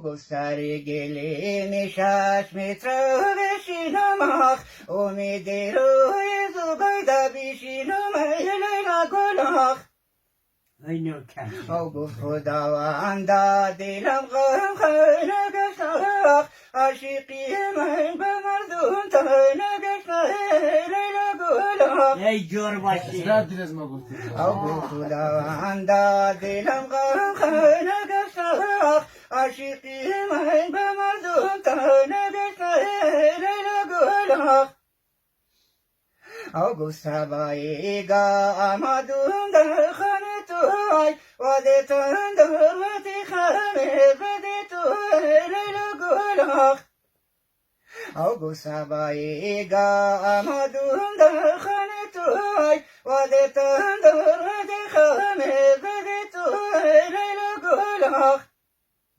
او گستری گلی میشش میتره بشینم امید روی زبیده بیشینم لیلا گلخ او گفت خداوندا دلم غم خیلی گشتخ عاشقی من به مردم تنه گشتخ لیلا گلخ ای جور باشی او گفت خداوندا دلم غم خیلی گشتخ عاشقی من به مردم تنه گشتخ لیلا گلخ او گفت سبایی گا آمدون در خانه توی وده تن دروتی خمه زده توی لیلا گلخ او گفت سبایی گا آمدون در خانه توی وده تن دروتی خمه زده توی لیلا گلخ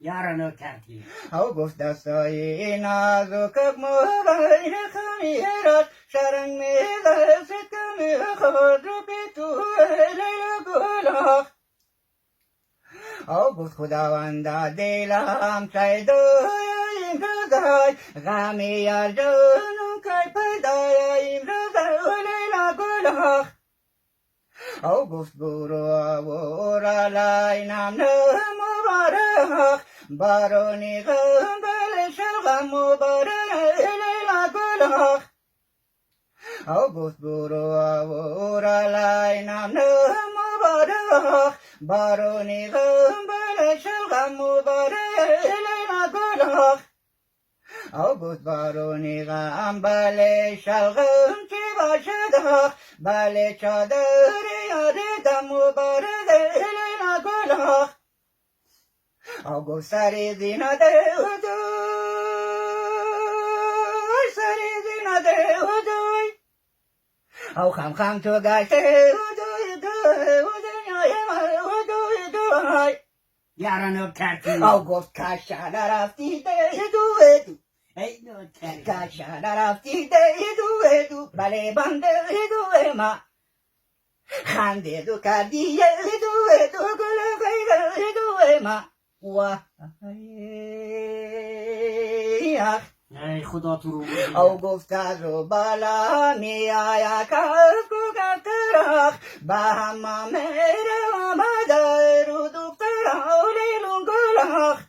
یارانو کردی او گفت دستای نازک موبایل خمیرش شرنگ میزه ستم خود رو بی تو لیلا گلخ او گفت خداوندا دلم چیدای این روزای غمی یار جانم که پیدای این روزای لیلا گلخ او گفت برو برو لاینم مبارک بارونی غم بل شلغم مبارک لیلا گلخ او گفت برو برو لاینم مبارک بارونی غم بل شلغم مبارک لیلا گلخ او گفت بارونی غم بل شلغم چی باشد بل چادر یاد دم مبارک لیلا گلخ او گفت سری زینه ده و دوی سری زینه ده و دوی او خم خم تو گشته و دوی دوی و دنیای من و دوی دوی یارانو کردی او گفت کشان رفتی ده دوی دو ای نوکری کشان رفتی ده دوی دو بله بنده دوی ما خنده دو کردی یه دوی دو گل خیلی دوی ما واه ای خدا تو رو او گفت از و بالا می آیا کس کو کفترخ با همه میره آمده رو دخترخ لیلون گلخ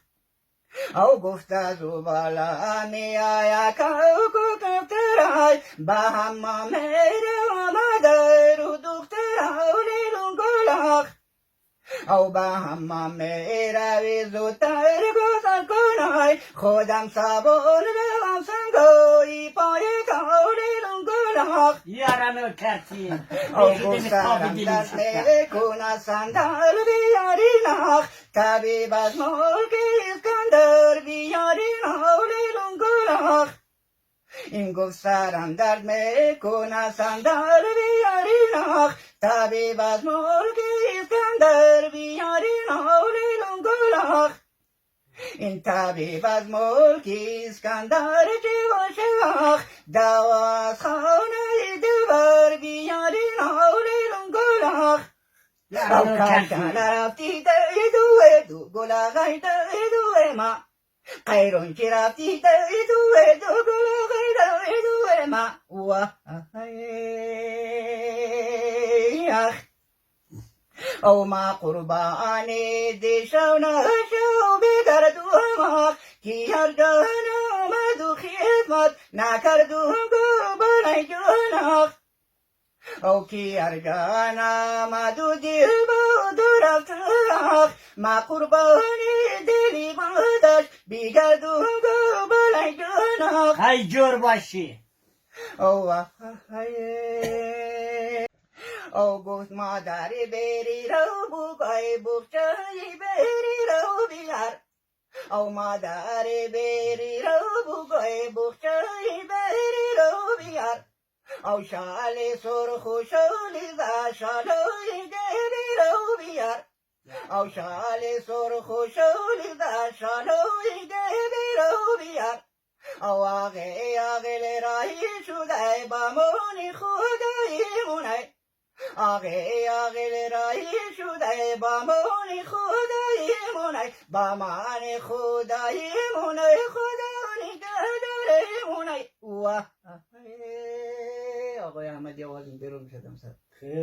او گفت از و بالا می آیا کس کو کفترخ با همه میره آمده رو دخترخ لیلون گلخ او با همه میروی زودتر گذر کنای خودم صابون بغم سنگایی پای کالیلون گلخ یارانو کردی او گفترم دست میکنه صندل بیاری نخ طبیب از ملک اسکندر بیاری نالیلون گلخ این گفت سرم درد میکنه صندل بیاری نخ طبیب از ملک اسکندر بیاری نالیلون گلخ این طبیب از ملک اسکندر چی باشه دوا از خانه دور بیاری نالیلون گلخ او کشان رفتی ده دو گلغی ده دو ما قیرون چی رفتی ده دو گلغی ده دو ما واه او ما قربانی دیشو نشو بگردو ما کی هر جان آمد و خدمت نکردو گوبنای جانخ او کی هر جان آمد و دیر بود و رفت ما قربانی دلی بادش بگردو گوبنای جانخ ای جور باشی او او گفت مادری بری رو بوگای بوچایی بری رو بیار او مادری بری رو بوگای بوچایی بری رو بیار او شالی سرخ و شالی ز شالوی گری رو بیار او شالی سرخ و شالی ز شالوی گری رو بیار او آقل راهی شده با مونی خدایی مونه آقی لرایی شده با من خدای منای با من خدای منای خدا نگهدار منای واه آقای احمدی آوازم بیرون شدم سر